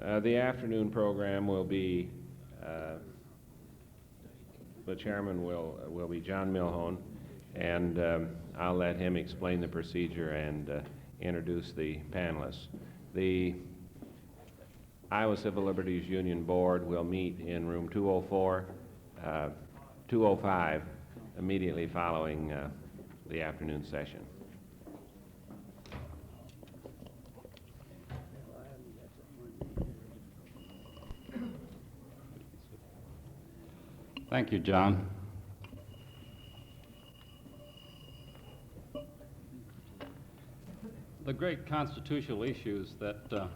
The afternoon program will be, the chairman will be John Milhone, and I'll let him explain the procedure and introduce the panelists. The Iowa Civil Liberties Union Board will meet in room 204, 205, immediately following the afternoon session. Thank you, John. The great constitutional issues that the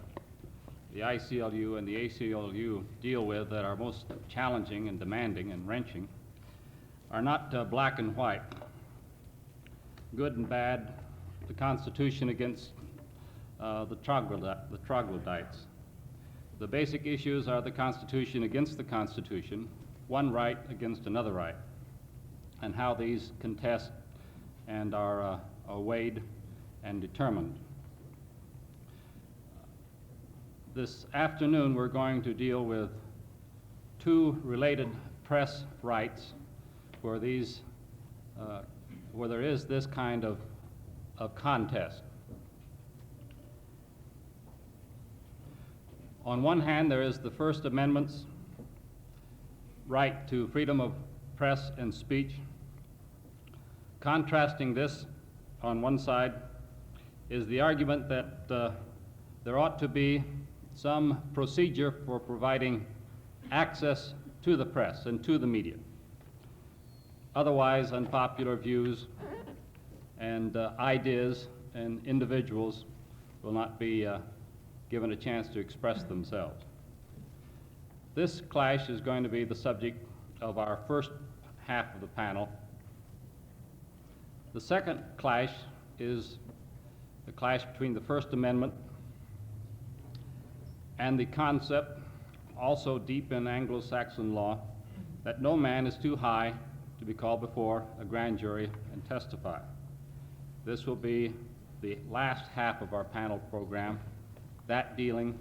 ICLU and the ACLU deal with that are most challenging and demanding and wrenching are not black and white, good and bad, the Constitution against the troglodytes. The basic issues are the Constitution against the Constitution, one right against another right, and how these contest and are weighed and determined. This afternoon we're going to deal with two related press rights where there is this kind of contest. On one hand, there is the First Amendment's right to freedom of press and speech. Contrasting this on one side is the argument that there ought to be some procedure for providing access to the press and to the media. Otherwise, unpopular views and ideas and individuals will not be given a chance to express themselves. This clash is going to be the subject of our first half of the panel. The second clash is the clash between the First Amendment and the concept, also deep in Anglo-Saxon law, that no man is too high to be called before a grand jury and testify. This will be the last half of our panel program, that dealing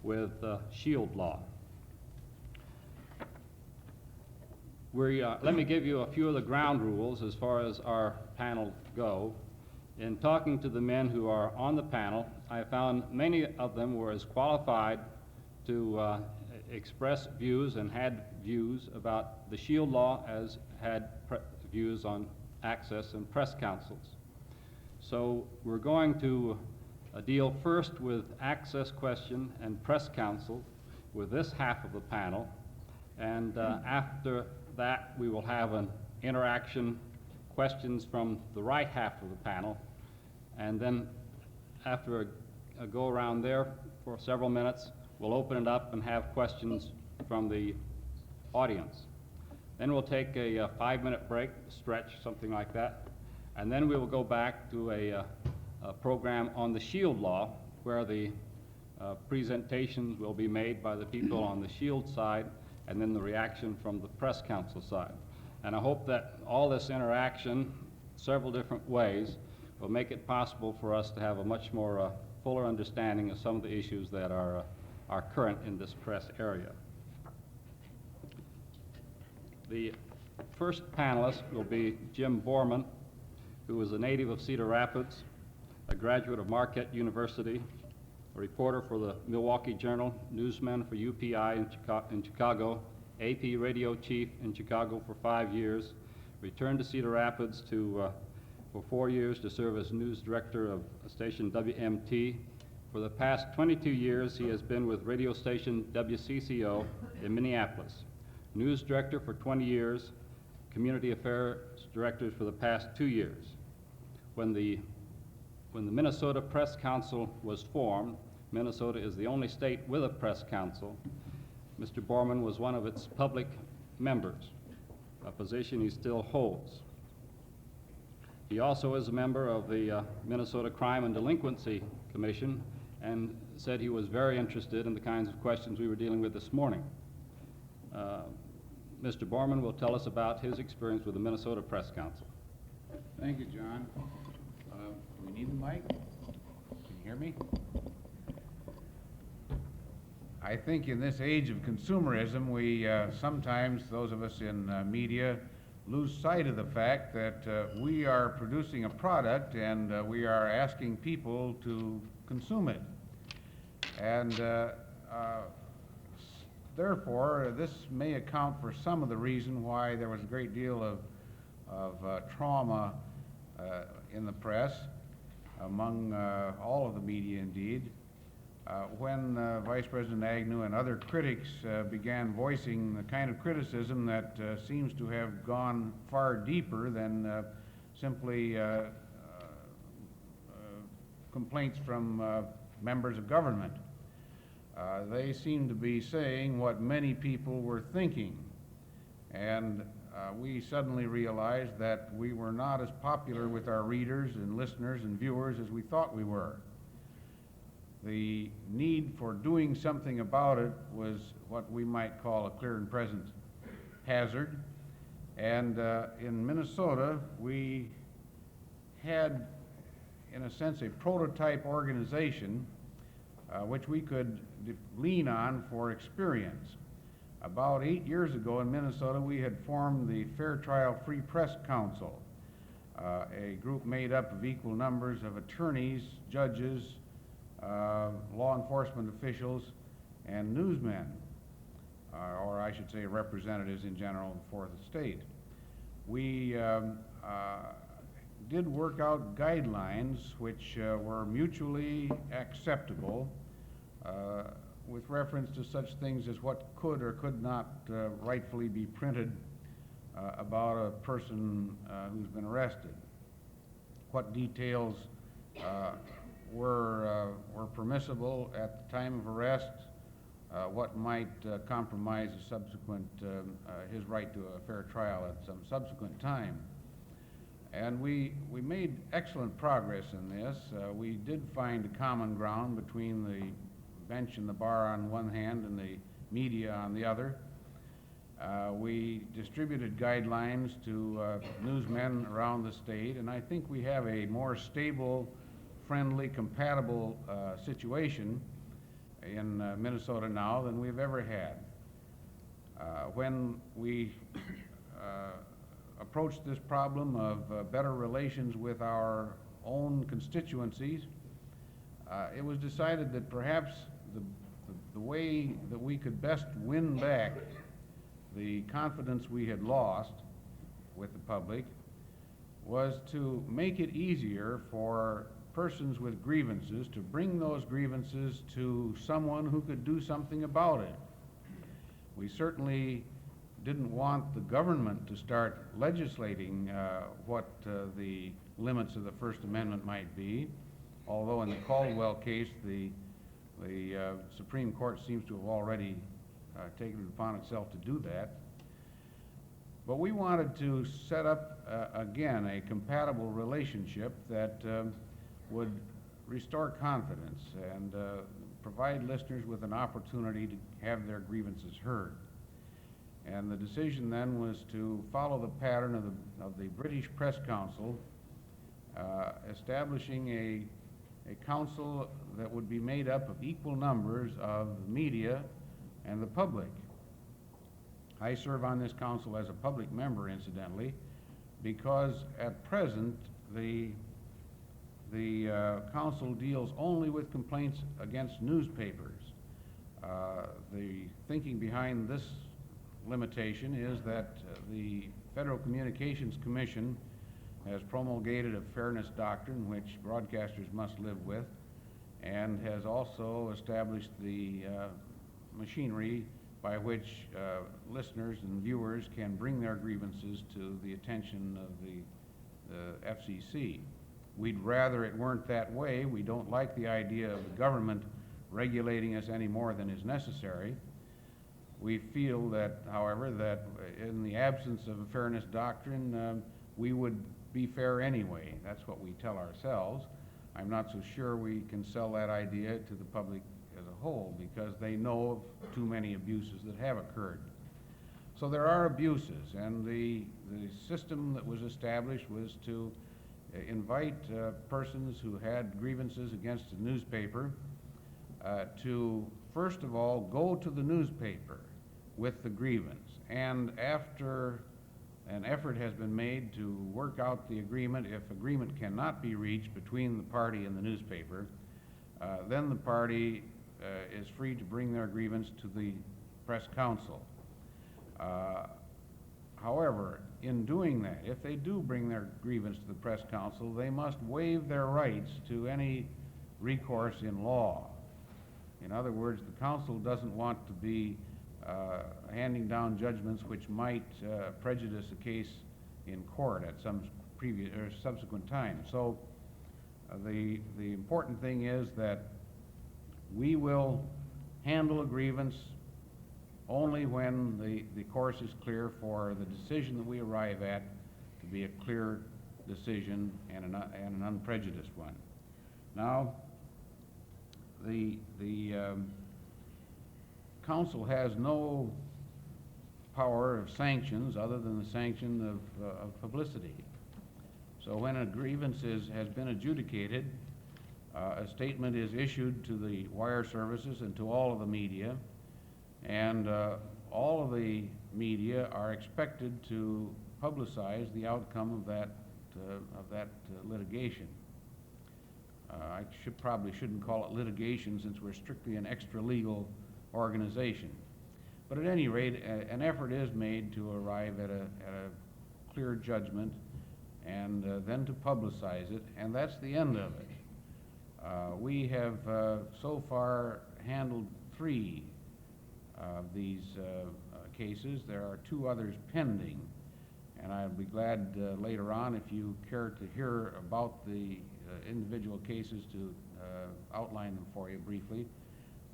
with shield law. Let me give you a few of the ground rules as far as our panel go. In talking to the men who are on the panel, I found many of them were as qualified to express views and had views about the shield law as had views on access and press councils. So we're going to deal first with access question and press council with this half of the panel, and after that we will have an interaction, questions from the right half of the panel, and then after a go around there for several minutes, we'll open it up and have questions from the audience. Then we'll take a 5-minute break, stretch, something like that, and then we will go back to a program on the shield law where the presentations will be made by the people on the shield side and then the reaction from the press council side. And I hope that all this interaction, several different ways, will make it possible for us to have a much more fuller understanding of some of the issues that are current in this press area. The first panelist will be Jim Borman, who is a native of Cedar Rapids, a graduate of Marquette University, a reporter for the Milwaukee Journal, newsman for UPI in Chicago, AP radio chief in Chicago for 5 years, returned to Cedar Rapids for 4 years to serve as news director of station WMT. For the past 22 years, he has been with radio station WCCO in Minneapolis, news director for 20 years, community affairs director for the past 2 years. When the Minnesota Press Council was formed, Minnesota is the only state with a press council. Mr. Borman was one of its public members, a position he still holds. He also is a member of the Minnesota Crime and Delinquency Commission and said he was very interested in the kinds of questions we were dealing with this morning. Mr. Borman will tell us about his experience with the Minnesota Press Council. Thank you, John. We need the mic. Can you hear me? I think in this age of consumerism, we sometimes, those of us in media, lose sight of the fact that we are producing a product and we are asking people to consume it. And therefore, this may account for some of the reason why there was a great deal of trauma in the press, among all of the media indeed, when Vice President Agnew and other critics began voicing the kind of criticism that seems to have gone far deeper than simply complaints from members of government. They seem to be saying what many people were thinking, and we suddenly realized that we were not as popular with our readers and listeners and viewers as we thought we were. The need for doing something about it was what we might call a clear and present hazard. And in Minnesota, we had, in a sense, a prototype organization which we could lean on for experience. About 8 years ago in Minnesota, we had formed the Fair Trial Free Press Council, a group made up of equal numbers of attorneys, judges, law enforcement officials, and newsmen, or I should say representatives in general for the state. We did work out guidelines which were mutually acceptable with reference to such things as what could or could not rightfully be printed about a person who's been arrested, what details were permissible at the time of arrest, what might compromise a subsequent his right to a fair trial at some subsequent time. And we made excellent progress in this. We did find a common ground between the bench and the bar on one hand and the media on the other. We distributed guidelines to newsmen around the state, and I think we have a more stable, friendly, compatible situation in Minnesota now than we've ever had. When we approached this problem of better relations with our own constituencies, it was decided that perhaps the way that we could best win back the confidence we had lost with the public was to make it easier for persons with grievances to bring those grievances to someone who could do something about it. We certainly didn't want the government to start legislating what the limits of the First Amendment might be, although in the Caldwell case, the Supreme Court seems to have already taken it upon itself to do that. But we wanted to set up, again, a compatible relationship that would restore confidence and provide listeners with an opportunity to have their grievances heard. And the decision then was to follow the pattern of the British Press Council, establishing a council that would be made up of equal numbers of the media and the public. I serve on this council as a public member, incidentally, because at present the council deals only with complaints against newspapers. The thinking behind this limitation is that the Federal Communications Commission has promulgated a fairness doctrine which broadcasters must live with, and has also established the machinery by which listeners and viewers can bring their grievances to the attention of the FCC. We'd rather it weren't that way. We don't like the idea of the government regulating us any more than is necessary. We feel that, however, that in the absence of a fairness doctrine, we would be fair anyway. That's what we tell ourselves. I'm not so sure we can sell that idea to the public as a whole, because they know of too many abuses that have occurred. So there are abuses, and the system that was established was to invite persons who had grievances against the newspaper to first of all, go to the newspaper with the grievance. And after an effort has been made to work out the agreement, if agreement cannot be reached between the party and the newspaper, then the party is free to bring their grievance to the press council. However, in doing that, if they do bring their grievance to the press council, they must waive their rights to any recourse in law. In other words, the council doesn't want to be handing down judgments which might prejudice a case in court at some previous or subsequent time. So the important thing is that we will handle a grievance only when the course is clear for the decision that we arrive at to be a clear decision and an unprejudiced one. Now, the council has no power of sanctions other than the sanction of publicity. So when a grievance has been adjudicated, a statement is issued to the wire services and to all of the media, and all of the media are expected to publicize the outcome of that litigation. I probably shouldn't call it litigation since we're strictly an extra-legal organization. But at any rate, an effort is made to arrive at a clear judgment and then to publicize it, and that's the end of it. We have so far handled 3 of these cases. There are 2 others pending, and I'll be glad later on, if you care to hear about the individual cases, to outline them for you briefly.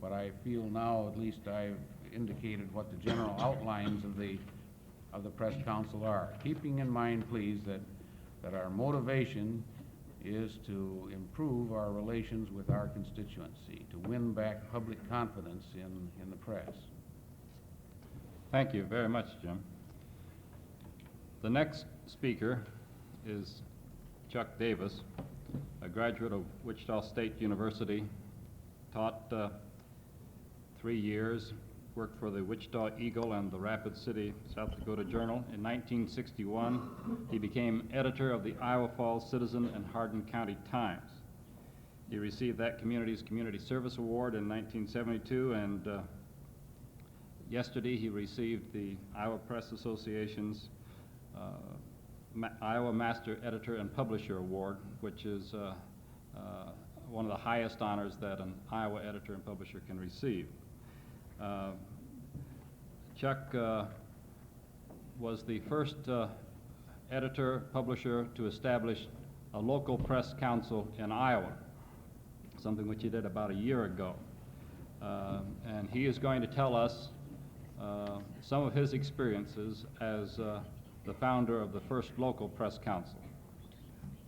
But I feel now, at least, I've indicated what the general outlines of the press council are. Keeping in mind, please, that our motivation is to improve our relations with our constituency, to win back public confidence in the press. Thank you very much, Jim. The next speaker is Chuck Davis, a graduate of Wichita State University, taught 3 years, worked for the Wichita Eagle and the Rapid City, South Dakota Journal. In 1961, he became editor of the Iowa Falls Citizen and Hardin County Times. He received that community's Community Service Award in 1972, and yesterday he received the Iowa Press Association's Iowa Master Editor and Publisher Award, which is one of the highest honors that an Iowa editor and publisher can receive. Chuck was the first editor, publisher to establish a local press council in Iowa, something which he did about a year ago. And he is going to tell us some of his experiences as the founder of the first local press council.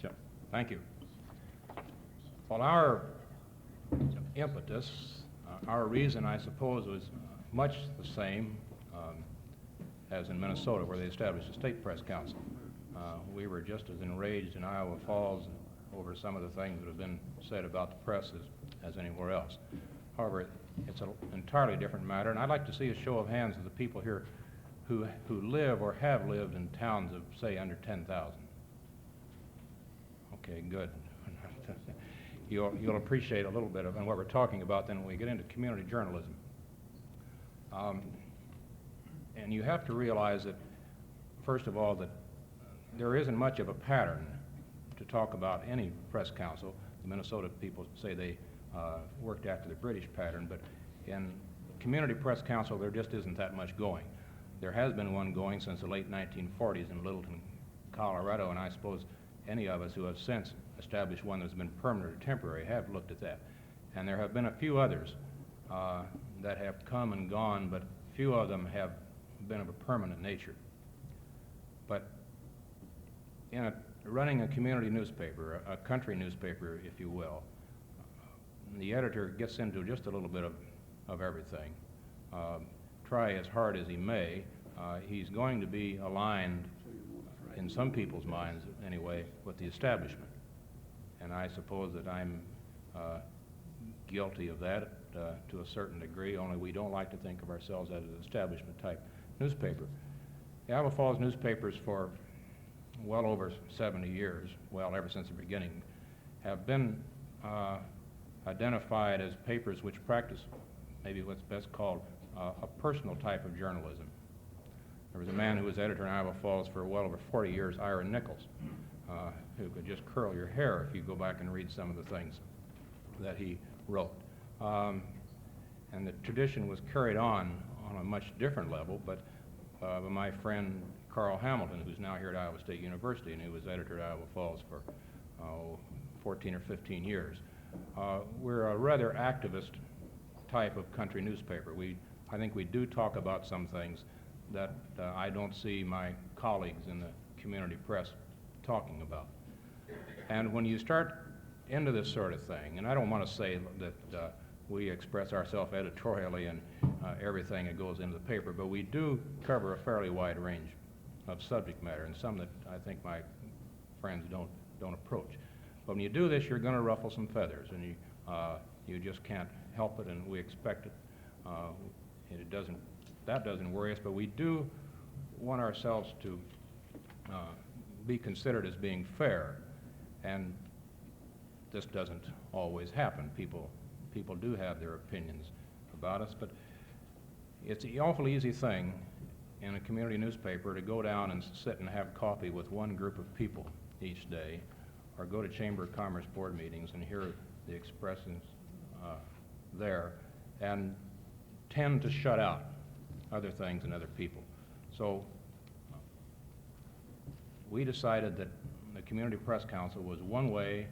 Chuck. Thank you. Well, our impetus, our reason, I suppose, was much the same as in Minnesota, where they established a state press council. We were just as enraged in Iowa Falls over some of the things that have been said about the press as anywhere else. However, it's an entirely different matter, and I'd like to see a show of hands of the people here who live or have lived in towns of, say, under 10,000. Okay, good. You'll appreciate a little bit of what we're talking about then when we get into community journalism. And you have to realize that, first of all, that there isn't much of a pattern to talk about any press council. The Minnesota people say they worked after the British pattern, but in community press council there just isn't that much going. There has been one going since the late 1940s in Littleton, Colorado, and I suppose any of us who have since established one that's been permanent or temporary have looked at that. And there have been a few others that have come and gone, but few of them have been of a permanent nature. But in running a community newspaper, a country newspaper, if you will, the editor gets into just a little bit of everything. Try as hard as he may, he's going to be aligned, in some people's minds anyway, with the establishment. And I suppose that I'm guilty of that to a certain degree, only we don't like to think of ourselves as an establishment-type newspaper. The Iowa Falls newspapers for well over 70 years, well, ever since the beginning, have been identified as papers which practice maybe what's best called a personal type of journalism. There was a man who was editor in Iowa Falls for well over 40 years, Ira Nichols, who could just curl your hair if you go back and read some of the things that he wrote. And the tradition was carried on a much different level, but my friend Carl Hamilton, who's now here at Iowa State University and who was editor at Iowa Falls for 14 or 15 years. We're a rather activist type of country newspaper. I think we do talk about some things that I don't see my colleagues in the community press talking about. And when you start into this sort of thing, and I don't want to say that we express ourselves editorially in everything that goes into the paper, but we do cover a fairly wide range of subject matter, and some that I think my friends don't approach. But when you do this, you're going to ruffle some feathers, and you just can't help it, and we expect it. That doesn't worry us, but we do want ourselves to be considered as being fair, and this doesn't always happen. People do have their opinions about us, but it's an awful easy thing in a community newspaper to go down and sit and have coffee with one group of people each day, or go to Chamber of Commerce board meetings and hear the expressions there, and tend to shut out other things and other people. So we decided that the Community Press Council was one way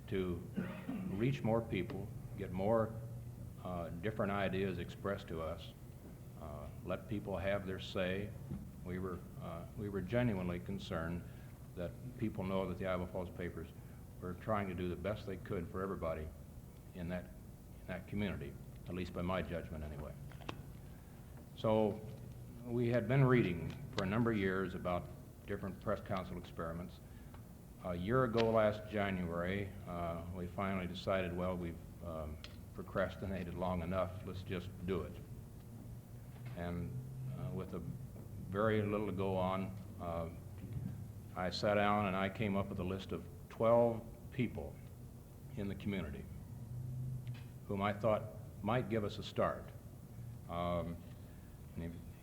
to reach more people, get more different ideas expressed to us, let people have their say. We were genuinely concerned that people know that the Iowa Falls papers were trying to do the best they could for everybody in that community, at least by my judgment anyway. So we had been reading for a number of years about different press council experiments. A year ago last January, we finally decided, well, we've procrastinated long enough, let's just do it. And with a very little to go on, I sat down and I came up with a list of 12 people in the community whom I thought might give us a start.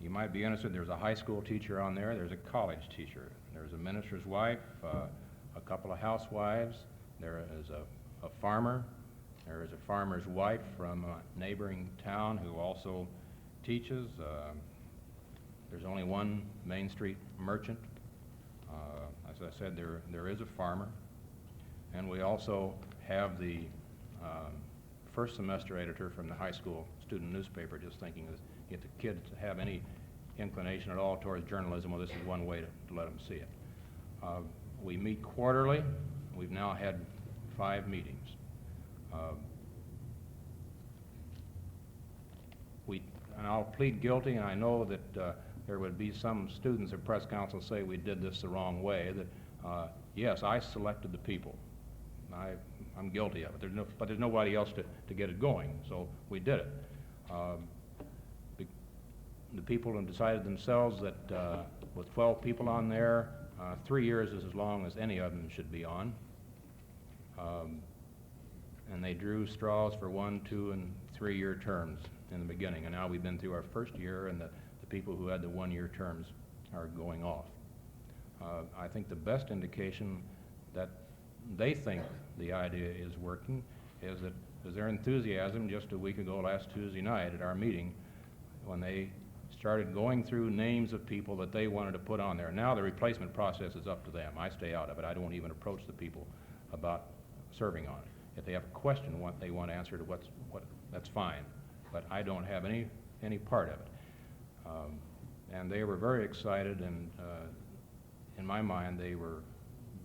You might be interested, there's a high school teacher on there, there's a college teacher, there's a minister's wife, a couple of housewives, there is a farmer, there is a farmer's wife from a neighboring town who also teaches. There's only one Main Street merchant. As I said, there is a farmer. And we also have the first semester editor from the high school student newspaper, just thinking that if the kids have any inclination at all towards journalism, well, this is one way to let them see it. We meet quarterly. We've now had 5 meetings. And I'll plead guilty, and I know that there would be some students of press council say we did this the wrong way, that yes, I selected the people. I'm guilty of it. But there's nobody else to get it going, so we did it. The people have decided themselves that with 12 people on there, 3 years is as long as any of them should be on. And they drew straws for 1, 2, and 3-year terms in the beginning, and now we've been through our first year, and the people who had the 1-year terms are going off. I think the best indication that they think the idea is working is their enthusiasm just a week ago, last Tuesday night at our meeting, when they started going through names of people that they wanted to put on there. Now the replacement process is up to them. I stay out of it. I don't even approach the people about serving on it. If they have a question what they want answered, that's fine. But I don't have any part of it. And they were very excited, and in my mind, they were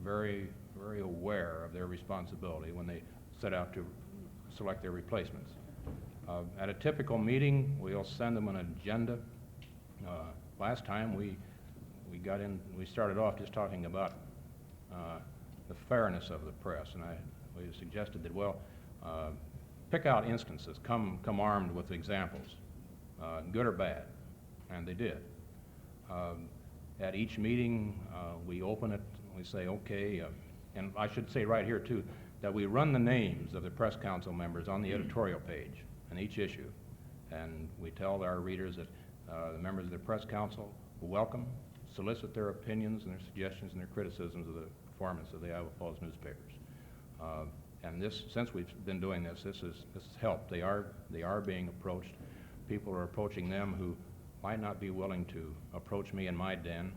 very, very aware of their responsibility when they set out to select their replacements. At a typical meeting, we'll send them an agenda. Last time we started off just talking about the fairness of the press, and we suggested that, well, pick out instances, come armed with examples, good or bad, and they did. At each meeting, we open it, we say, okay, and I should say right here too, that we run the names of the press council members on the editorial page in each issue. And we tell our readers that the members of the press council will welcome, solicit their opinions and their suggestions and their criticisms of the performance of the Iowa Falls newspapers. And this, since we've been doing this, this has helped. They are being approached. People are approaching them who might not be willing to approach me in my den,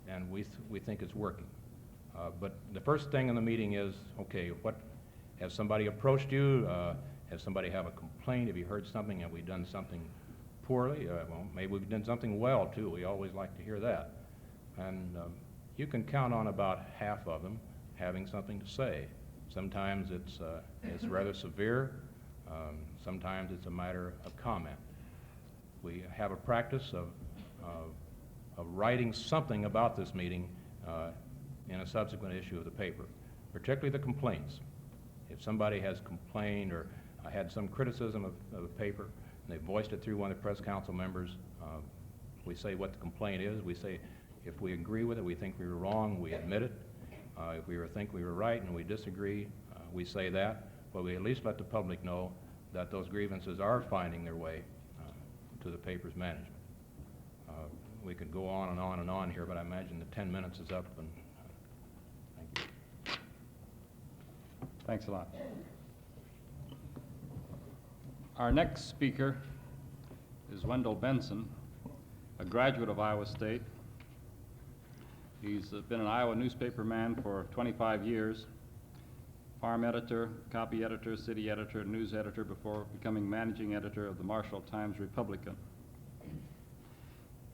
and we think it's working. But the first thing in the meeting is, okay, has somebody approached you? Has somebody have a complaint? Have you heard something? Have we done something poorly? Well, maybe we've done something well, too. We always like to hear that. And you can count on about half of them having something to say. Sometimes it's rather severe. Sometimes it's a matter of comment. We have a practice of writing something about this meeting in a subsequent issue of the paper, particularly the complaints. If somebody has complained or had some criticism of the paper, and they voiced it through one of the press council members, we say what the complaint is. We say if we agree with it, we think we were wrong, we admit it. If we think we were right and we disagree, we say that, but we at least let the public know that those grievances are finding their way to the paper's management. We could go on and on and on here, but I imagine the 10 minutes is up, and thank you. Thanks a lot. Our next speaker is Wendell Benson, a graduate of Iowa State. He's been an Iowa newspaper man for 25 years, farm editor, copy editor, city editor, news editor before becoming managing editor of the Marshall Times-Republican.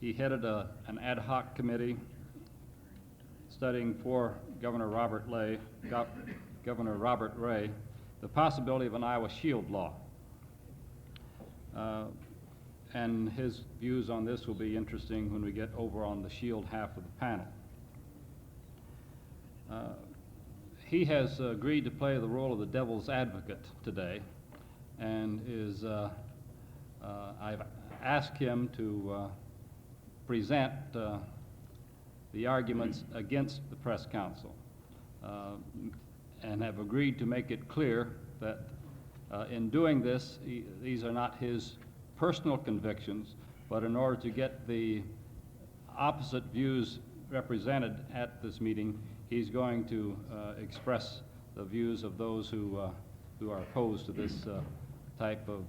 He headed an ad hoc committee studying for Governor Robert Ray the possibility of an Iowa shield law. And his views on this will be interesting when we get over on the shield half of the panel. He has agreed to play the role of the devil's advocate today, and I've asked him to present the arguments against the press council, and have agreed to make it clear that in doing this, these are not his personal convictions, but in order to get the opposite views represented at this meeting, he's going to express the views of those who are opposed to this type of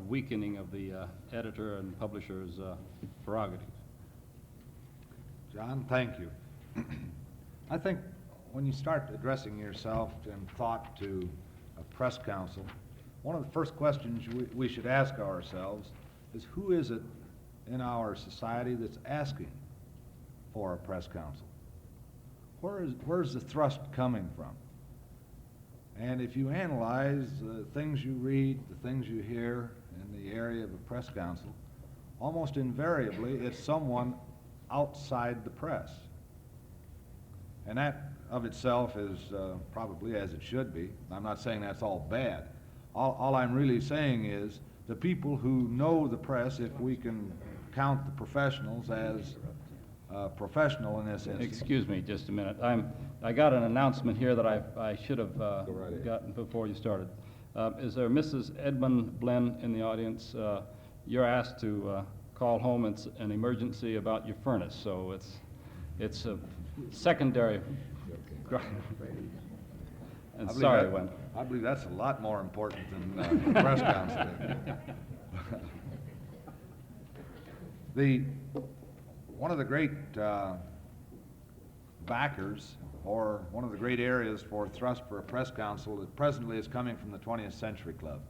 weakening of the editor and publisher's prerogatives. John, thank you. I think when you start addressing yourself in thought to a press council, one of the first questions we should ask ourselves is, who is it in our society that's asking for a press council? Where's the thrust coming from? And if you analyze the things you read, the things you hear in the area of a press council, almost invariably it's someone outside the press. And that of itself is probably as it should be. I'm not saying that's all bad. All I'm really saying is the people who know the press, if we can count the professionals as professional in this instance. Excuse me just a minute. I got an announcement here that I should have gotten before you started. Is there Mrs. Edmund Blinn in the audience? You're asked to call home. It's an emergency about your furnace, so it's a secondary. And sorry, Wendell. I believe that's a lot more important than the press council. One of the great backers, or one of the great areas for thrust for a press council that presently is coming from the 20th Century Club,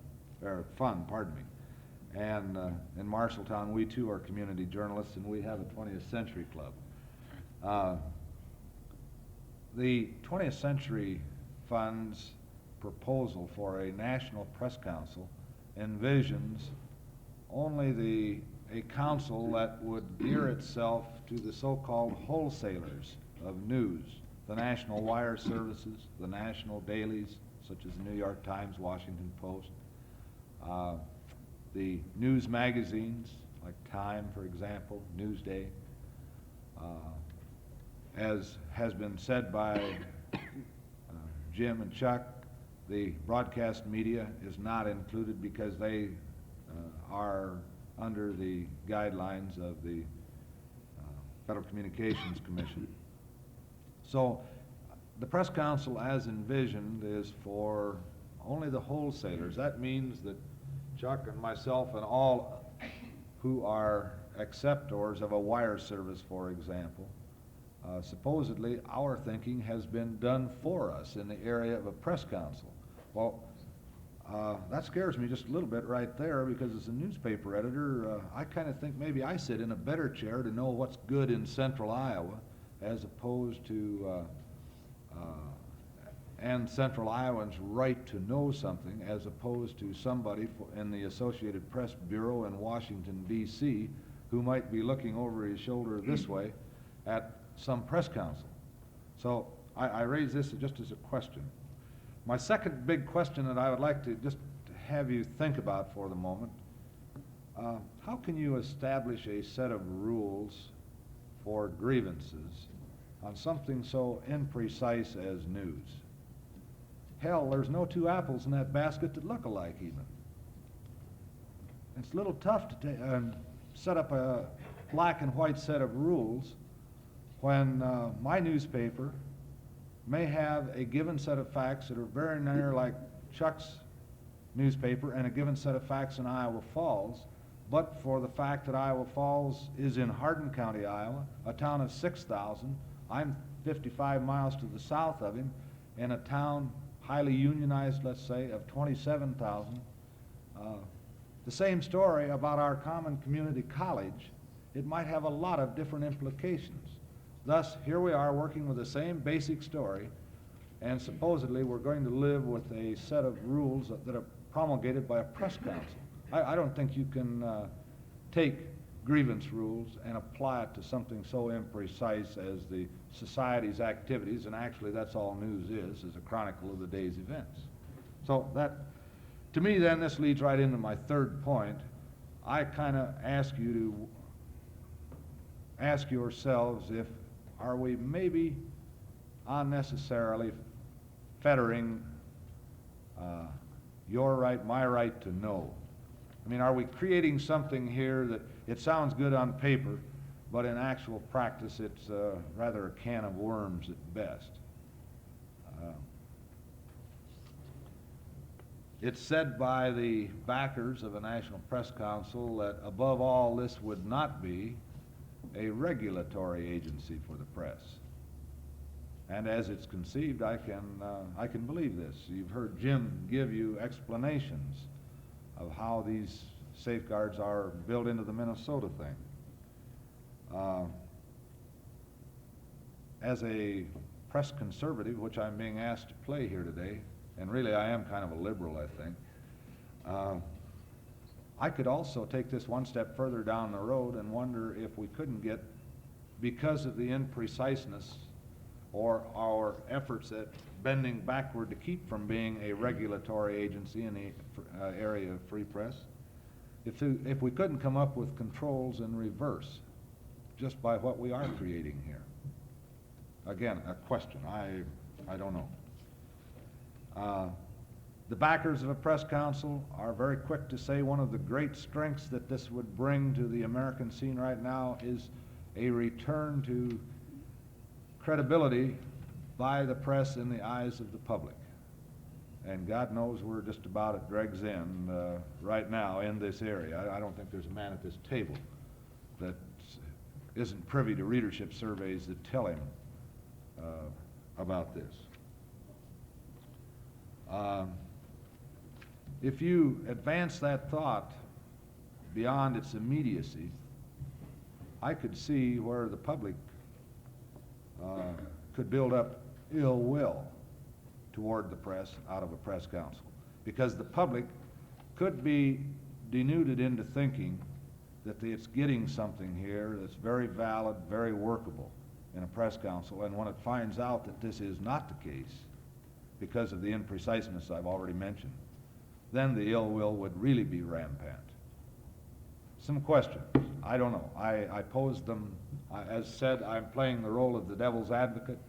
or Fund, pardon me. And in Marshalltown, we too are community journalists, and we have a 20th Century Club. The 20th Century Fund's proposal for a national press council envisions only a council that would gear itself to the so-called wholesalers of news the national wire services, the national dailies, such as the New York Times, Washington Post, the news magazines, like Time, for example, Newsday. As has been said by Jim and Chuck, the broadcast media is not included because they are under the guidelines of the Federal Communications Commission. So the Press Council as envisioned is for only the wholesalers. That means that Chuck and myself and all who are acceptors of a wire service, for example, supposedly our thinking has been done for us in the area of a press council. Well, that scares me just a little bit right there, because as a newspaper editor, I kind of think maybe I sit in a better chair to know what's good in central Iowa as opposed to, and central Iowans' right to know something, as opposed to somebody in the Associated Press Bureau in Washington, D.C., who might be looking over his shoulder this way at some press council. So I raise this just as a question. My second big question that I would like to just have you think about for the moment, how can you establish a set of rules for grievances on something so imprecise as news? Hell, there's no two apples in that basket that look alike even. It's a little tough to set up a black and white set of rules when my newspaper may have a given set of facts that are very near like Chuck's newspaper and a given set of facts in Iowa Falls, but for the fact that Iowa Falls is in Hardin County, Iowa, a town of 6,000, I'm 55 miles to the south of him, in a town highly unionized, let's say, of 27,000. The same story about our common community college, it might have a lot of different implications. Thus, here we are working with the same basic story, and supposedly we're going to live with a set of rules that are promulgated by a press council. I don't think you can take grievance rules and apply it to something so imprecise as the society's activities, and actually that's all news is a chronicle of the day's events. So that, to me then, this leads right into my third point. I kind of ask you to ask yourselves, if are we maybe unnecessarily fettering your right, my right to know? I mean, are we creating something here that it sounds good on paper, but in actual practice it's rather a can of worms at best? It's said by the backers of a National Press Council that above all this would not be a regulatory agency for the press. And as it's conceived, I can believe this. You've heard Jim give you explanations of how these safeguards are built into the Minnesota thing. As a press conservative, which I'm being asked to play here today, and really I am kind of a liberal, I think, I could also take this one step further down the road and wonder if we couldn't get, because of the impreciseness or our efforts at bending backward to keep from being a regulatory agency in the area of free press, if we couldn't come up with controls in reverse just by what we are creating here. Again, a question. I don't know. The backers of a press council are very quick to say one of the great strengths that this would bring to the American scene right now is a return to credibility by the press in the eyes of the public. And God knows we're just about at dregs end right now in this area. I don't think there's a man at this table that isn't privy to readership surveys that tell him about this. If you advance that thought beyond its immediacy, I could see where the public could build up ill will toward the press out of a press council, because the public could be denuded into thinking that it's getting something here that's very valid, very workable. in a press council, and when it finds out that this is not the case, because of the impreciseness I've already mentioned, then the ill will would really be rampant. Some questions. I don't know. I posed them. As said, I'm playing the role of the devil's advocate.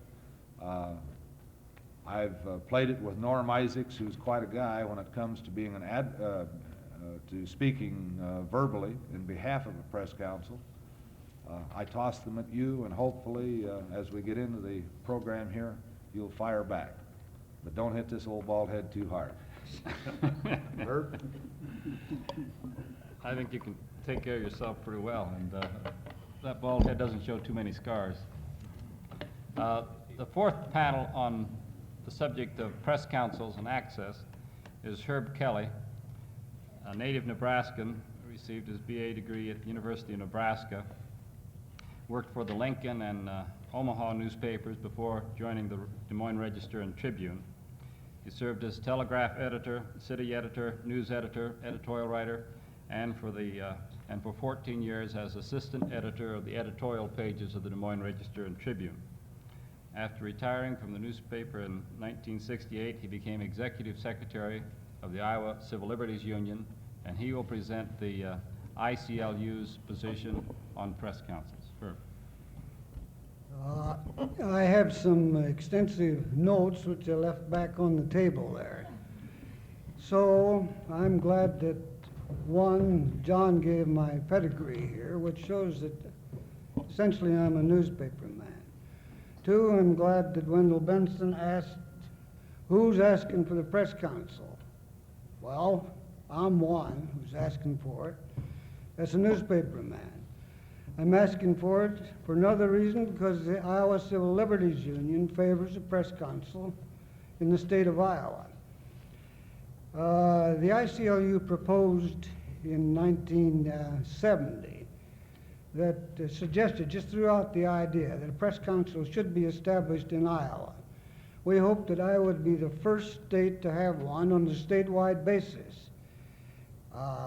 I've played it with Norm Isaacs, who's quite a guy when it comes to being to speaking verbally in behalf of a press council. I toss them at you, and hopefully, as we get into the program here, you'll fire back. But don't hit this old bald head too hard. Bert? I think you can take care of yourself pretty well, and that bald head doesn't show too many scars. The fourth panel on the subject of press councils and access is Herb Kelly, a native Nebraskan, received his BA degree at the University of Nebraska, worked for the Lincoln and Omaha newspapers before joining the Des Moines Register and Tribune. He served as telegraph editor, city editor, news editor, editorial writer, and for 14 years as assistant editor of the editorial pages of the Des Moines Register and Tribune. After retiring from the newspaper in 1968, he became executive secretary of the Iowa Civil Liberties Union, and he will present the ICLU's position on press councils. Herb. I have some extensive notes which I left back on the table there. So I'm glad that, one, John gave my pedigree here, which shows that essentially I'm a newspaper man. Two, I'm glad that Wendell Benson asked, who's asking for the press council? Well, I'm one who's asking for it. That's a newspaper man. I'm asking for it for another reason, because the Iowa Civil Liberties Union favors a press council in the state of Iowa. The ICLU proposed in 1970 that suggested, just threw out the idea that a press council should be established in Iowa. We hoped that Iowa would be the first state to have one on a statewide basis.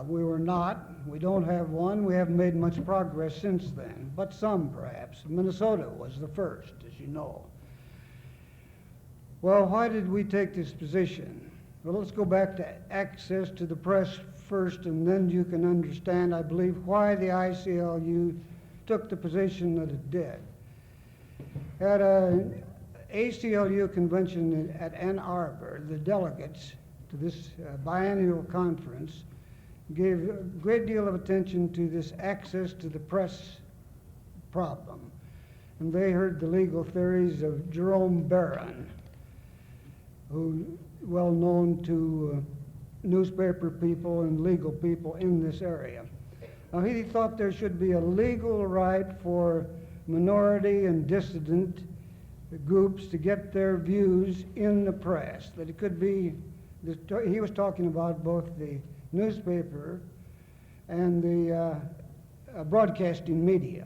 We were not. We don't have one. We haven't made much progress since then, but some perhaps. Minnesota was the first, as you know. Well, why did we take this position? Well, let's go back to access to the press first, and then you can understand, I believe, why the ICLU took the position that it did. At an ACLU convention at Ann Arbor, the delegates to this biennial conference gave a great deal of attention to this access to the press problem. And they heard the legal theories of Jerome Barron, who well known to newspaper people and legal people in this area. Now, he thought there should be a legal right for minority and dissident groups to get their views in the press, that it could be, he was talking about both the newspaper and the broadcasting media.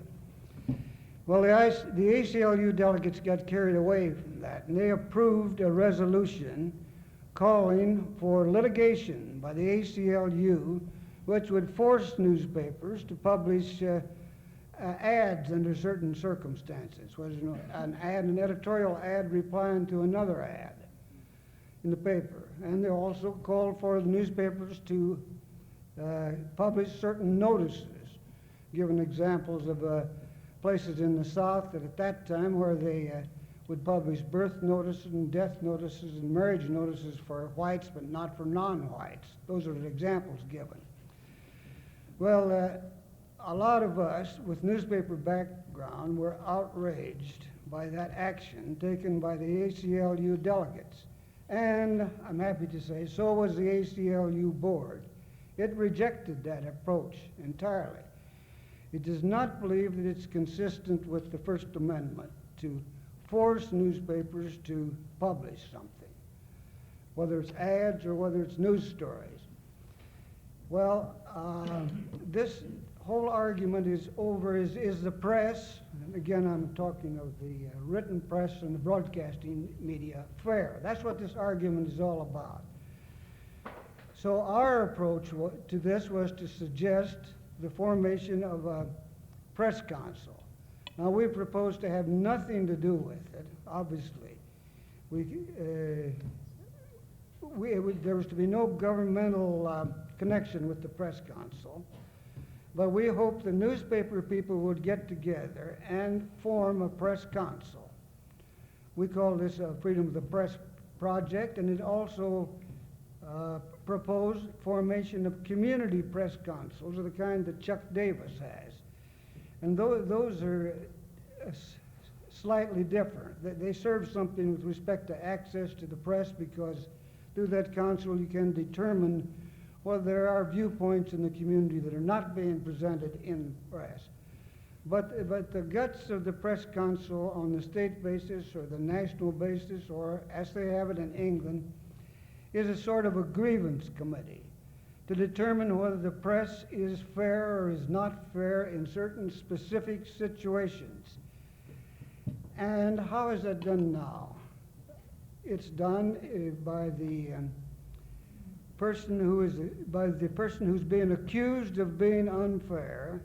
Well, the ACLU delegates got carried away from that, and they approved a resolution calling for litigation by the ACLU, which would force newspapers to publish ads under certain circumstances. Was an ad, an editorial ad replying to another ad in the paper. And they also called for the newspapers to publish certain notices, giving examples of places in the South that at that time where they would publish birth notices and death notices and marriage notices for whites but not for non-whites. Those are the examples given. Well, a lot of us with newspaper background were outraged by that action taken by the ACLU delegates. And I'm happy to say so was the ACLU board. It rejected that approach entirely. It does not believe that it's consistent with the First Amendment to force newspapers to publish something, whether it's ads or whether it's news stories. Well, this whole argument is over, is the press, and again I'm talking of the written press and the broadcasting media, fair? That's what this argument is all about. So our approach to this was to suggest the formation of a press council. Now, we propose to have nothing to do with it, obviously. There was to be no governmental connection with the press council, but we hope the newspaper people would get together and form a press council. We call this a Freedom of the Press project, and it also proposed formation of community press councils of the kind that Chuck Davis has. And those are slightly different. They serve something with respect to access to the press, because through that council you can determine whether there are viewpoints in the community that are not being presented in the press. But the guts of the press council on the state basis or the national basis, or as they have it in England, is a sort of a grievance committee to determine whether the press is fair or is not fair in certain specific situations. And how is that done now? It's done by the person who's being accused of being unfair,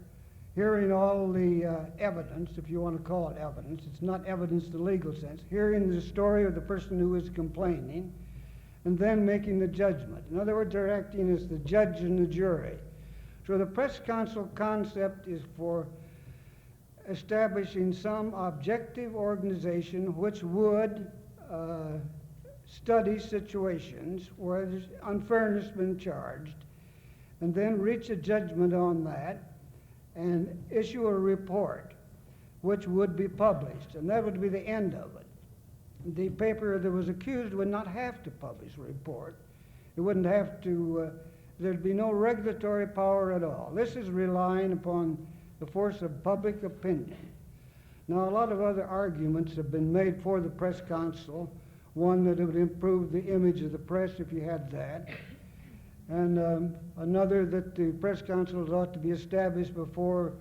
hearing all the evidence, if you want to call it evidence. It's not evidence in the legal sense. Hearing the story of the person who is complaining, and then making the judgment. In other words, they're acting as the judge and the jury. So the press council concept is for establishing some objective organization which would study situations where there's unfairness been charged, and then reach a judgment on that and issue a report which would be published, and that would be the end of it. The paper that was accused would not have to publish a report. It wouldn't have to, there'd be no regulatory power at all. This is relying upon the force of public opinion. Now, a lot of other arguments have been made for the press council. One, that it would improve the image of the press if you had that. And another, that the press councils ought to be established before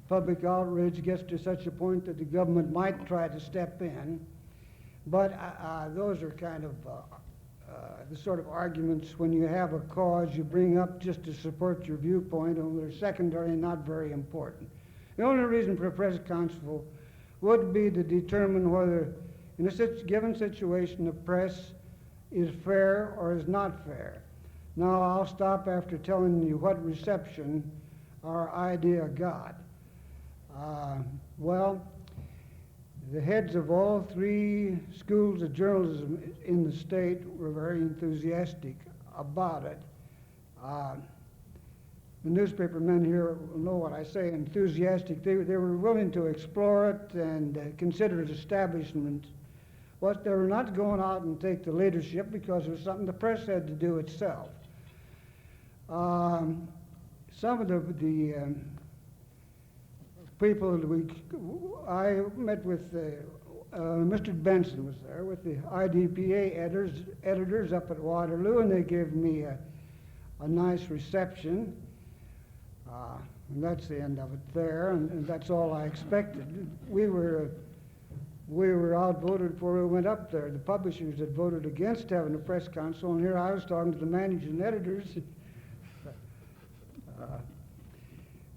public outrage gets to such a point that the government might try to step in. But those are kind of the sort of arguments when you have a cause you bring up just to support your viewpoint, and they're secondary and not very important. The only reason for a press council would be to determine whether, in a given situation, the press is fair or is not fair. Now, I'll stop after telling you what reception our idea got. Well, the heads of all three schools of journalism in the state were very enthusiastic about it. The newspaper men here will know what I say, enthusiastic. They were willing to explore it and consider it establishment. But they were not going out and take the leadership, because it was something the press had to do itself. Some of the people that I met with, Mr. Benson was there with the IDPA editors up at Waterloo, and they gave me a nice reception. And that's the end of it there, and that's all I expected. We were outvoted before we went up there. The publishers had voted against having a press council, and here I was talking to the managing editors.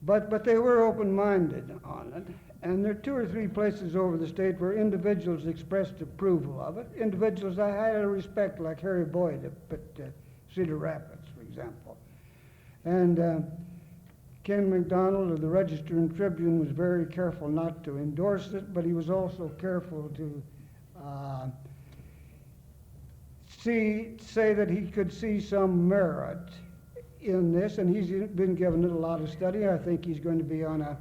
But they were open-minded on it, and there are 2 or 3 places over the state where individuals expressed approval of it. Individuals I had a respect, like Harry Boyd at Cedar Rapids, for example. And Ken McDonald of the Register and Tribune was very careful not to endorse it, but he was also careful to say that he could see some merit in this, and he's been given it a lot of study. I think he's going to be on a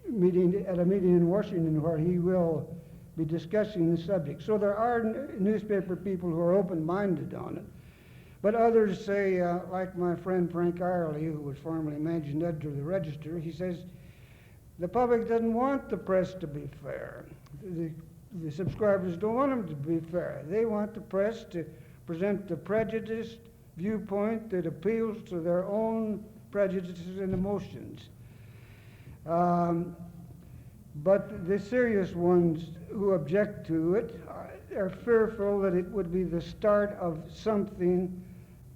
meeting in Washington where he will be discussing the subject. So there are newspaper people who are open-minded on it. But others say, like my friend Frank Irely, who was formerly managing editor of the Register, he says, the public doesn't want the press to be fair. The subscribers don't want them to be fair. They want the press to present the prejudiced viewpoint that appeals to their own prejudices and emotions. But the serious ones who object to it are fearful that it would be the start of something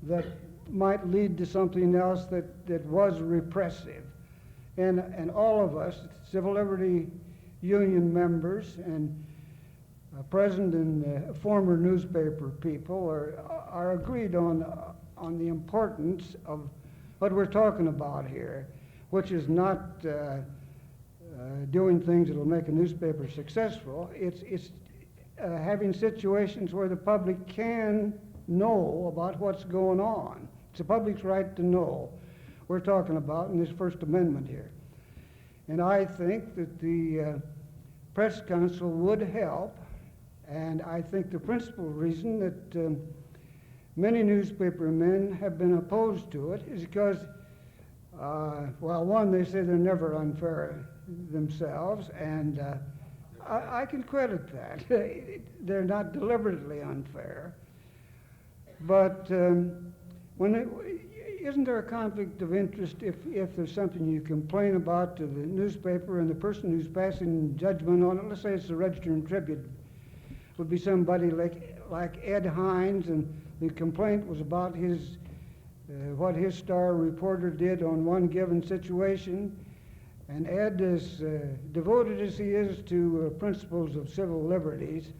that might lead to something else that was repressive. and all of us, Civil Liberty Union members and present and former newspaper people are agreed on the importance of what we're talking about here, which is not doing things that will make a newspaper successful. It's having situations where the public can know about what's going on. It's the public's right to know. We're talking about in this First Amendment here. And I think that the Press Council would help, and I think the principal reason that many newspaper men have been opposed to it is because, well, one, they say they're never unfair themselves, and I can credit that. They're not deliberately unfair. But isn't there a conflict of interest if there's something you complain about to the newspaper and the person who's passing judgment on it, let's say it's the Register and Tribune, would be somebody like Ed Hines, and the complaint was about his what his star reporter did on one given situation, and Ed, as devoted as he is to principles of civil liberties,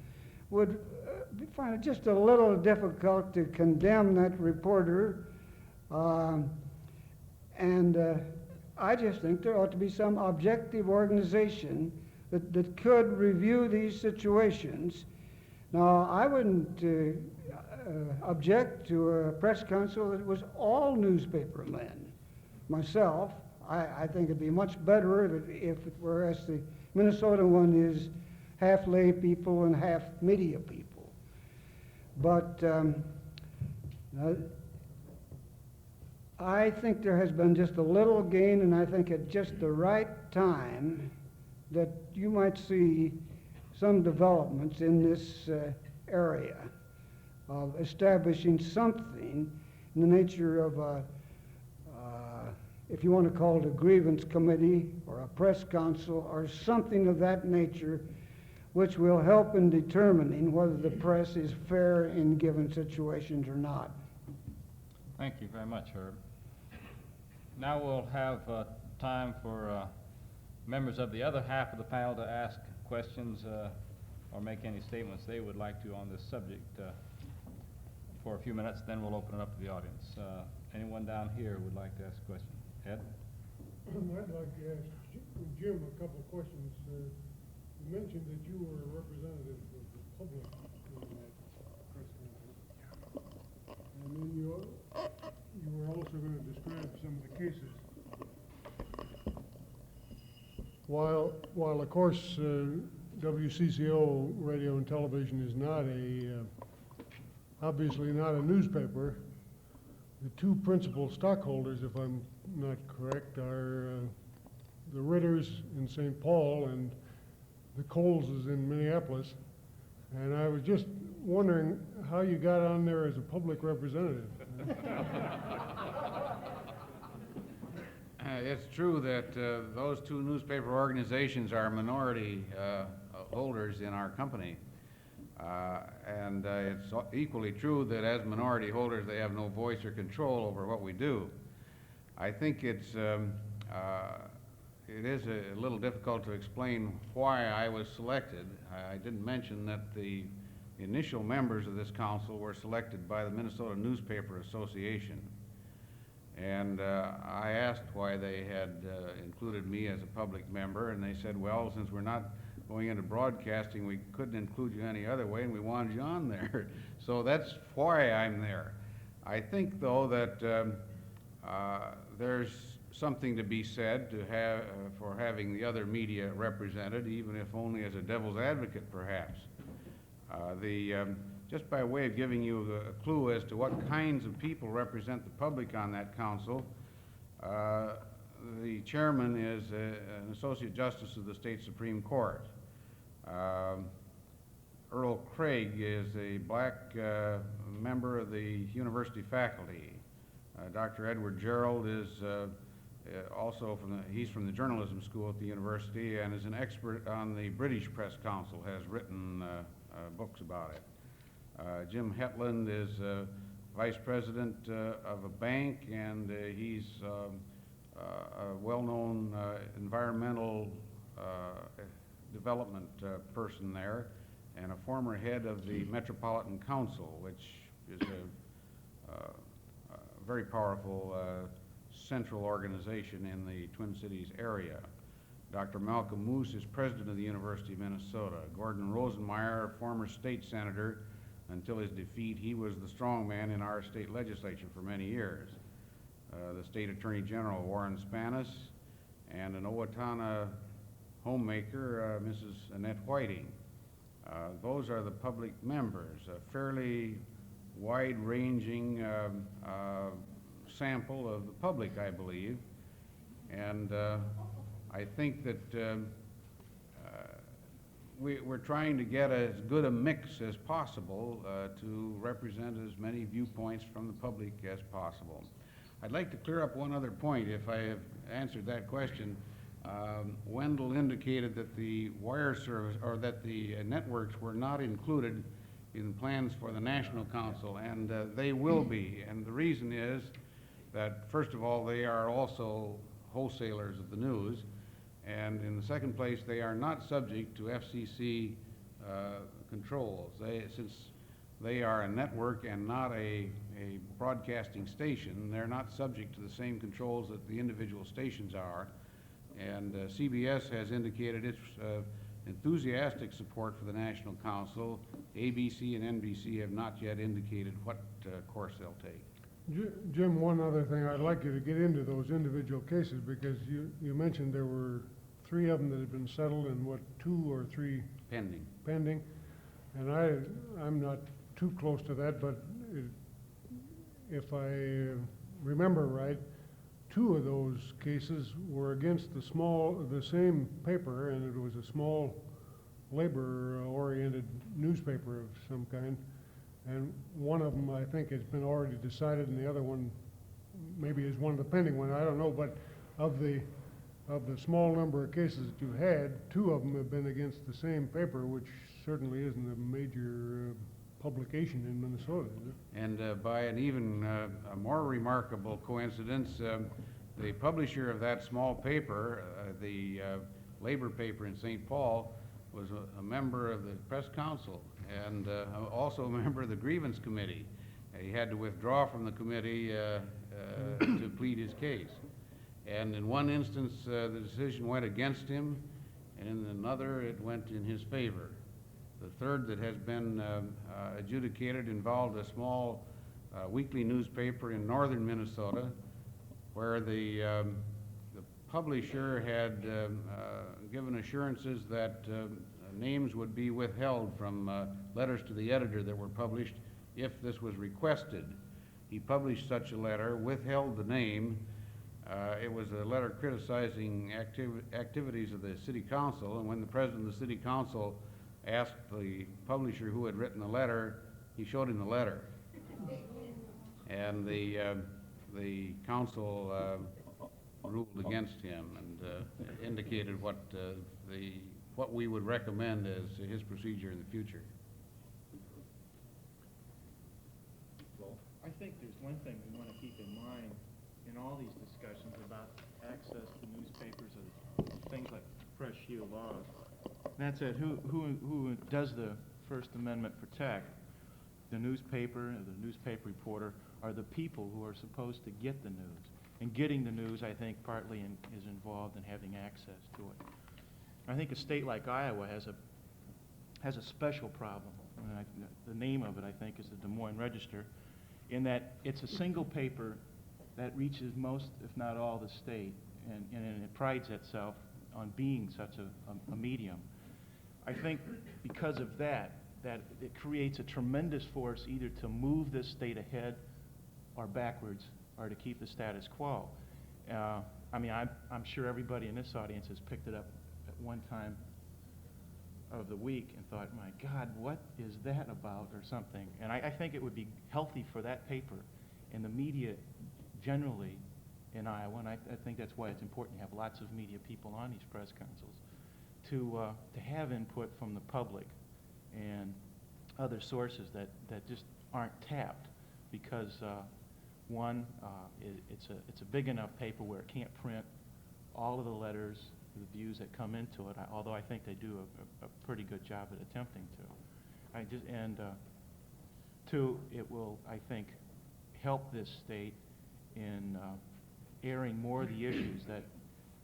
would find it just a little difficult to condemn that reporter. I just think there ought to be some objective organization that could review these situations. Now, I wouldn't object to a press council that was all newspaper men. Myself, I think it'd be much better if it were, as the Minnesota one is, half lay people and half media people. But I think there has been just a little gain, and I think at just the right time that you might see some developments in this area of establishing something in the nature of a, if you want to call it a grievance committee or a press council or something of that nature, which will help in determining whether the press is fair in given situations or not. Thank you very much, Herb. Now we'll have time for members of the other half of the panel to ask questions or make any statements they would like to on this subject for a few minutes, then we'll open it up to the audience. Anyone down here would like to ask a question? Ed? I'd like to ask Jim a couple of questions. You mentioned that you were a representative of the public in that press conference. And then you were also going to describe some of the cases. While of course WCCO radio and television is not obviously not a newspaper, the two principal stockholders, if I'm not correct, are the Ritters in St. Paul and the Coleses in Minneapolis. And I was just wondering how you got on there as a public representative. It's true that those two newspaper organizations are minority holders in our company. And it's equally true that as minority holders, they have no voice or control over what we do. I think it is a little difficult to explain why I was selected. I didn't mention that the initial members of this council were selected by the Minnesota Newspaper Association. And I asked why they had included me as a public member, and they said, well, since we're not going into broadcasting, we couldn't include you any other way, and we wanted you on there. So that's why I'm there. I think, though, that there's something to be said for having the other media represented, even if only as a devil's advocate, perhaps. Just by way of giving you a clue as to what kinds of people represent the public on that council, the chairman is an associate justice of the state Supreme Court. Earl Craig is a black member of the university faculty. Dr. Edward Gerald is also he's from the journalism school at the university and is an expert on the British Press Council, has written books about it. Jim Hetland is vice president of a bank, and he's a well-known environmental development person there, and a former head of the Metropolitan Council, which is a very powerful central organization in the Twin Cities area. Dr. Malcolm Moose is president of the University of Minnesota. Gordon Rosenmeyer, former state senator, until his defeat, he was the strong man in our state legislature for many years. The state attorney general, Warren Spanis, and an Owatonna homemaker, Mrs. Annette Whiting. Those are the public members, a fairly wide-ranging sample of the public, I believe. And I think that we're trying to get as good a mix as possible to represent as many viewpoints from the public as possible. I'd like to clear up one other point, if I have answered that question. Wendell indicated that the wire service, or that the networks were not included in plans for the National Council, and they will be. And the reason is that, first of all, they are also wholesalers of the news, and in the second place, they are not subject to FCC controls. Since they are a network and not a broadcasting station, they're not subject to the same controls that the individual stations are. And CBS has indicated its enthusiastic support for the National Council. ABC and NBC have not yet indicated what course they'll take. Jim, one other thing, I'd like you to get into those individual cases, because you mentioned there were 3 of them that had been settled and what, 2 or 3 pending. And I'm not too close to that, but if I remember right, 2 of those cases were against the same paper, and it was a small labor-oriented newspaper of some kind. And one of them, I think, has been already decided, and the other one maybe is one of the pending ones. I don't know, but of the small number of cases that you've had, 2 of them have been against the same paper, which certainly isn't a major publication in Minnesota, is it? And by an even more remarkable coincidence, the publisher of that small paper, the labor paper in St. Paul, was a member of the press council and also a member of the grievance committee. He had to withdraw from the committee to plead his case. And in one instance, the decision went against him, and in another, it went in his favor. The third that has been adjudicated involved a small weekly newspaper in northern Minnesota, where the publisher had given assurances that names would be withheld from letters to the editor that were published if this was requested. He published such a letter, withheld the name. It was a letter criticizing activities of the city council, and when the president of the city council asked the publisher who had written the letter, he showed him the letter. And the council ruled against him and indicated what we would recommend as his procedure in the future. I think there's one thing we want to keep in mind in all these discussions about access to newspapers or things like fresh yield laws. That's it. Who does the First Amendment protect? The newspaper, or the newspaper reporter, are the people who are supposed to get the news. And getting the news, I think, partly is involved in having access to it. I think a state like Iowa has a special problem. The name of it, I think, is the Des Moines Register, in that it's a single paper that reaches most, if not all, the state, and it prides itself on being such a medium. I think because of that it creates a tremendous force either to move this state ahead or backwards, or to keep the status quo. I mean, I'm sure everybody in this audience has picked it up at one time of the week and thought, my God, what is that about, or something. And I think it would be healthy for that paper and the media generally in Iowa, and I think that's why it's important to have lots of media people on these press councils, to have input from the public and other sources that just aren't tapped, because One, it's a big enough paper where it can't print all of the letters, the views that come into it, although I think they do a pretty good job at attempting to. Two, it will, I think, help this state in airing more of the issues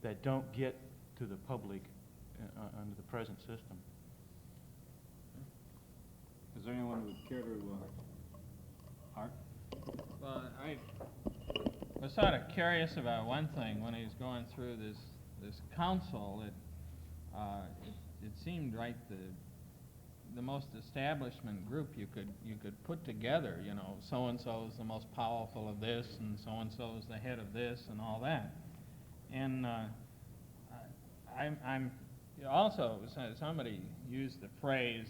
that don't get to the public under the present system. Is there anyone who would care to, Art? Well, I was sort of curious about one thing when he was going through this council. It seemed right the most establishment group you could put together. You know, so and so is the most powerful of this, and so is the head of this, and all that. And I'm also, somebody used the phrase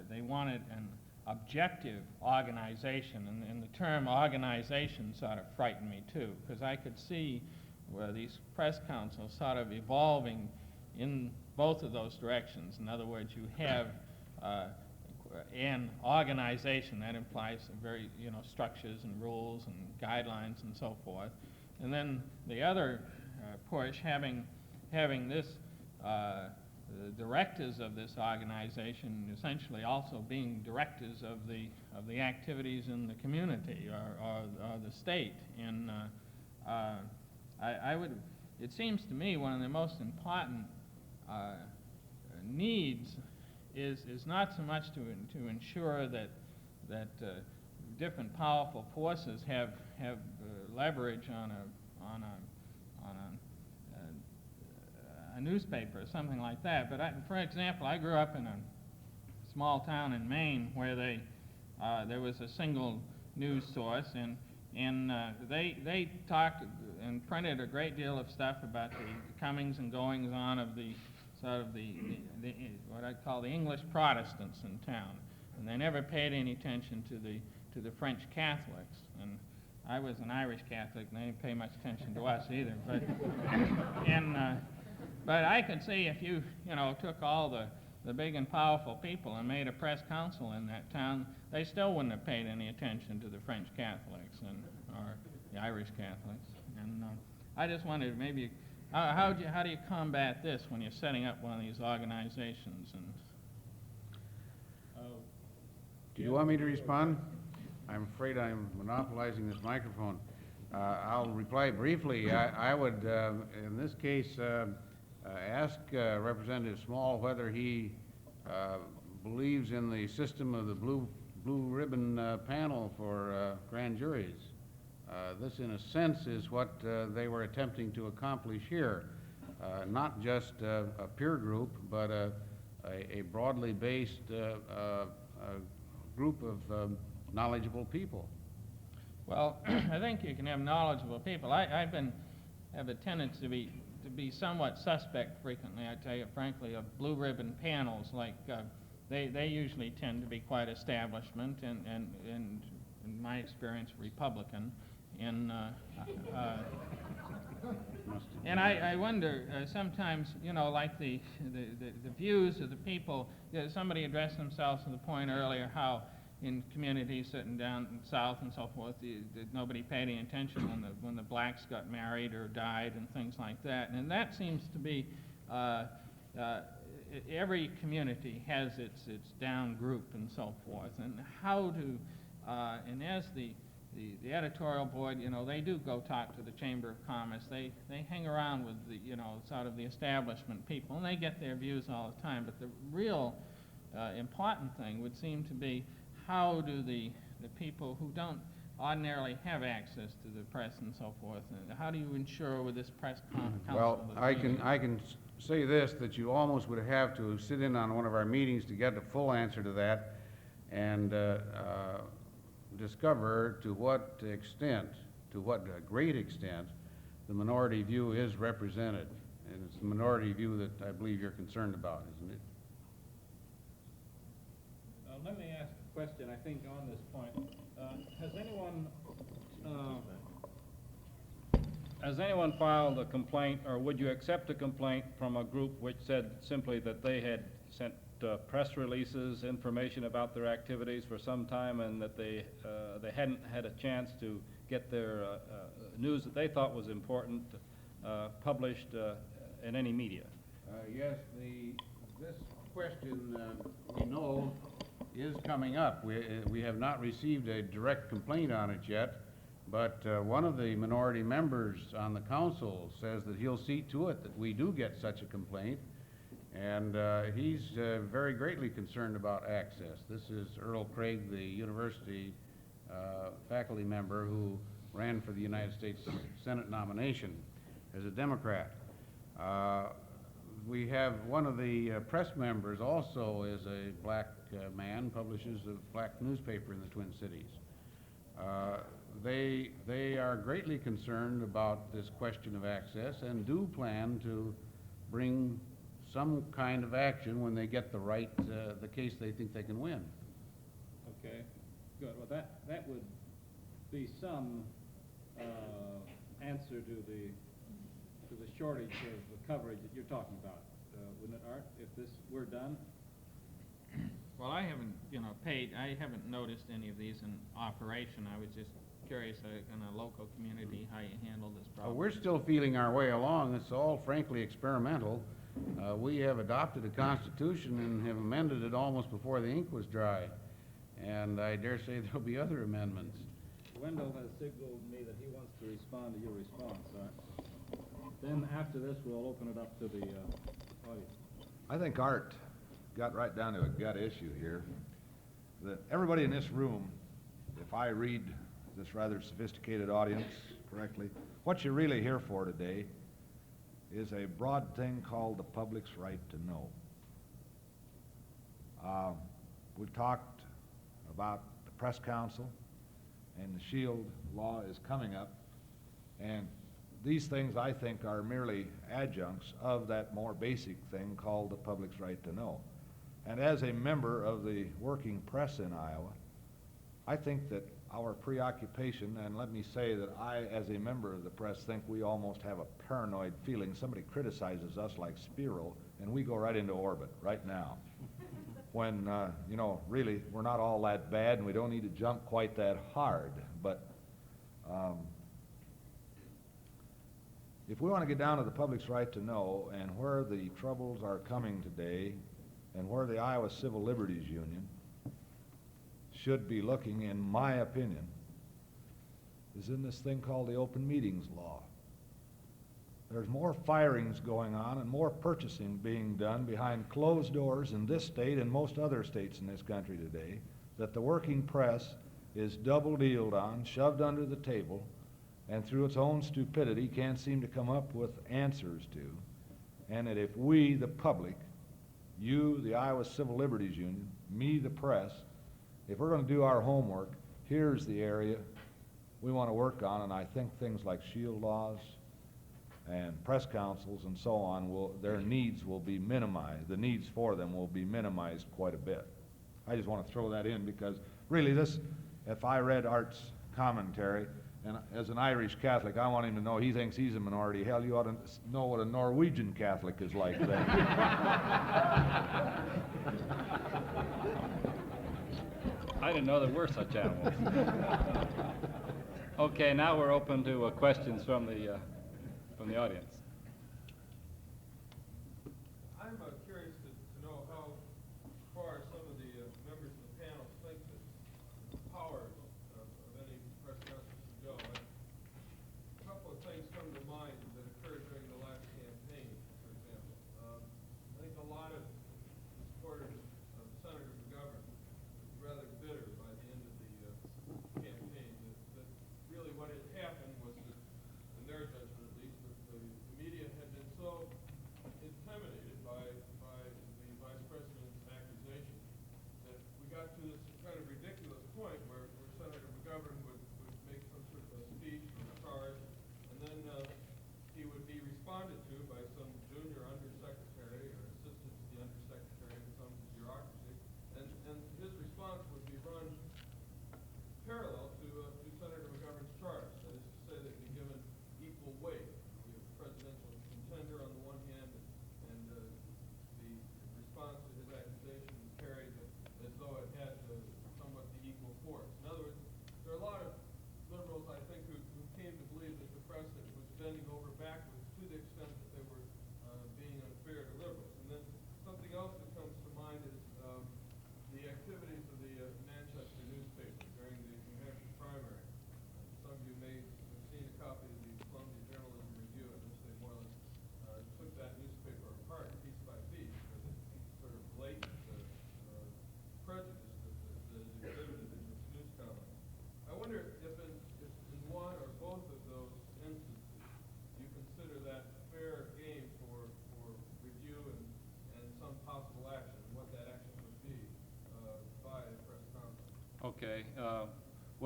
they wanted an objective organization, and the term organization sort of frightened me too, because I could see where these press councils sort of evolving in both of those directions. In other words, you have an organization that implies very, structures and rules and guidelines and so forth, and then the other push having this the directors of this organization essentially also being directors of the activities in the community or the state. And it seems to me one of the most important needs is not so much to ensure that different powerful forces have leverage on a newspaper or something like that. But for example, I grew up in a small town in Maine where there was a single news source, and they talked and printed a great deal of stuff about the comings and goings on of the sort of the what I call the English Protestants in town, and they never paid any attention to the French Catholics. And I was an Irish Catholic, and they didn't pay much attention to us either. But I could see if you took all the big and powerful people and made a press council in that town, they still wouldn't have paid any attention to the French Catholics or the Irish Catholics. And I just wondered maybe how do you combat this when you're setting up one of these organizations? And Do you want me to respond? I'm afraid I'm monopolizing this microphone. I'll reply briefly. I would, in this case, ask Representative Small whether he believes in the system of the blue ribbon panel for grand juries. This, in a sense, is what they were attempting to accomplish here. Not just a peer group, but a broadly based group of knowledgeable people. well, I think you can have knowledgeable people. I have a tendency to be somewhat suspect frequently, I tell you frankly, of blue ribbon panels. Like they usually tend to be quite establishment and in my experience Republican. And I wonder sometimes, like the views of the people. Somebody addressed themselves to the point earlier how in communities sitting down south and so forth, nobody paid any attention when the blacks got married or died and things like that. And that seems to be every community has its down group and so forth. And how to and as the editorial board, they do go talk to the Chamber of Commerce. They hang around with the sort of the establishment people, and they get their views all the time. But the real important thing would seem to be how do the people who don't ordinarily have access to the press and so forth, and how do you ensure with this press council? Well, I can say this, that you almost would have to sit in on one of our meetings to get the full answer to that, and discover to what extent, to what great extent, the minority view is represented. And it's the minority view that I believe you're concerned about, isn't it? Let me ask a question, I think, on this point. Has anyone filed a complaint, or would you accept a complaint from a group which said simply that they had sent press releases, information about their activities for some time, and that they hadn't had a chance to get their news that they thought was important published in any media. Yes, this question, we know, is coming up. We have not received a direct complaint on it yet, but one of the minority members on the council says that he'll see to it that we do get such a complaint, and he's very greatly concerned about access. This is Earl Craig, the university faculty member who ran for the United States Senate nomination as a Democrat. We have one of the press members also is a black man, publishes a black newspaper in the Twin Cities. They are greatly concerned about this question of access and do plan to bring some kind of action when they get the case they think they can win. Okay, good. Well, that would be some answer to the shortage of coverage that you're talking about, wouldn't it, Art, if this were done? Well, I haven't, I haven't noticed any of these in operation. I was just curious in a local community how you handle this problem. We're still feeling our way along. It's all frankly experimental. We have adopted a constitution and have amended it almost before the ink was dry. And I dare say there'll be other amendments. Wendell has signaled me that he wants to respond to your response, Art. Then after this, we'll open it up to the audience. I think Art got right down to a gut issue here. That everybody in this room, if I read this rather sophisticated audience correctly, what you're really here for today is a broad thing called the public's right to know. We've talked about the Press Council, and the Shield law is coming up, and these things, I think, are merely adjuncts of that more basic thing called the public's right to know. And as a member of the working press in Iowa, I think that our preoccupation, and let me say that I, as a member of the press, think we almost have a paranoid feeling. Somebody criticizes us like Spiro, and we go right into orbit right now. When, really, we're not all that bad, and we don't need to jump quite that hard. But if we want to get down to the public's right to know and where the troubles are coming today and where the Iowa Civil Liberties Union should be looking, in my opinion, is in this thing called the Open Meetings Law. There's more firings going on and more purchasing being done behind closed doors in this state and most other states in this country today that the working press is double-dealed on, shoved under the table, and through its own stupidity can't seem to come up with answers to. And that if we, the public, you, the Iowa Civil Liberties Union, me, the press, if we're going to do our homework, here's the area we want to work on, and I think things like shield laws and press councils and so on, their needs will be minimized. The needs for them will be minimized quite a bit. I just want to throw that in because really this, if I read Art's commentary, and as an Irish Catholic, I want him to know he thinks he's a minority. Hell, you ought to know what a Norwegian Catholic is like then. I didn't know there were such animals. Okay, now we're open to questions from the audience. I'm curious to know how far some of the members of the panel think that the powers of any press council should go. A couple of things come to mind that occurred during the last campaign, for example. I think a lot of the supporters of Senator McGovern were rather bitter by the end of the campaign. That really what had happened was that, in their judgment at least, that the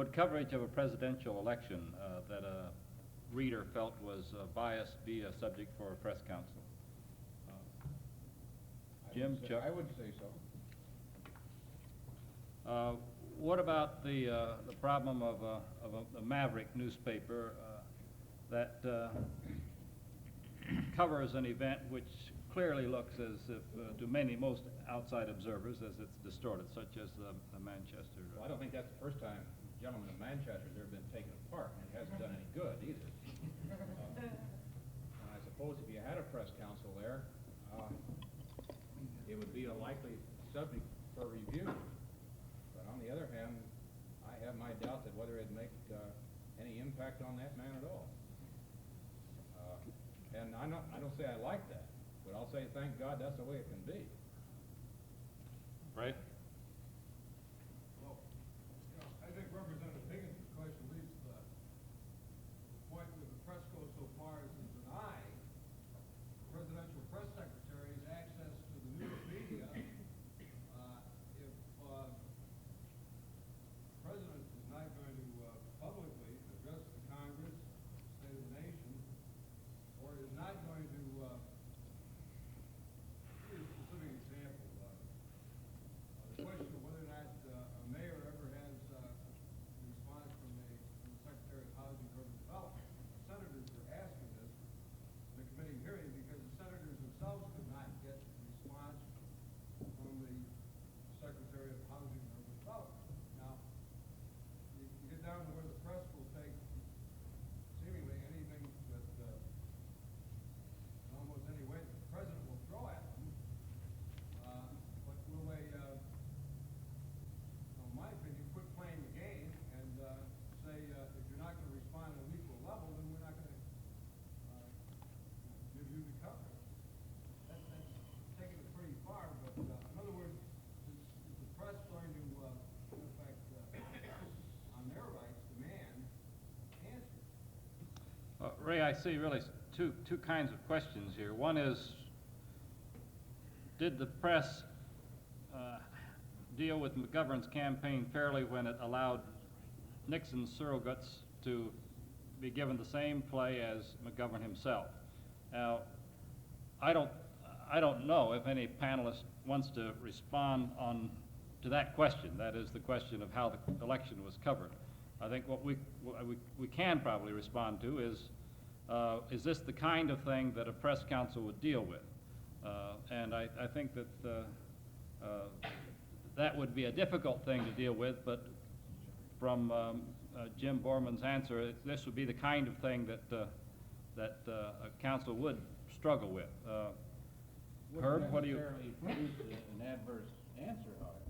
Would coverage of a presidential election that a reader felt was biased be a subject for a press council? Jim, Chuck? I would say so. What about the problem of a Maverick newspaper that covers an event which clearly looks as if, to most outside observers, as it's distorted, such as the Manchester? Well, I don't think that's the first time gentlemen of Manchester has ever been taken apart, and it hasn't done any good either. And I suppose if you had a press council there, it would be a likely subject for review. But on the other hand, I have my doubts that whether it'd make any impact on that man at all. And I don't say I like that, but I'll say thank God that's the way it can be. Right? Well, I think Representative Higgins' question leads to the point where the press goes so far as to deny presidential press secretaries access to the news media if the president is not going to publicly address the Congress, State of the Nation, or is not going to, give you a specific example, the question of whether or not a mayor ever has a response from the Secretary of Housing and Urban Development. Senators were asking this in the committee hearing because the senators themselves could not get a response from the Secretary of Housing and Urban Development. Now, you get down to where the press will take seemingly anything that, in almost any way that the president will throw at them, but will they, in my opinion, quit playing the game and say, if you're not going to respond at an equal level, then we're not going to give you the coverage. That's taking it pretty far, but in other words, is the press going to, in effect, on their rights, demand answers? Ray, I see really two kinds of questions here. One is, did the press deal with McGovern's campaign fairly when it allowed Nixon's surrogates to be given the same play as McGovern himself? Now, I don't know if any panelist wants to respond to that question. That is the question of how the election was covered. I think what we can probably respond to is this the kind of thing that a press council would deal with? And I think that that would be a difficult thing to deal with, but from Jim Borman's answer, this would be the kind of thing that a council would struggle with. Herb, what do you? Wouldn't necessarily produce an adverse answer, however.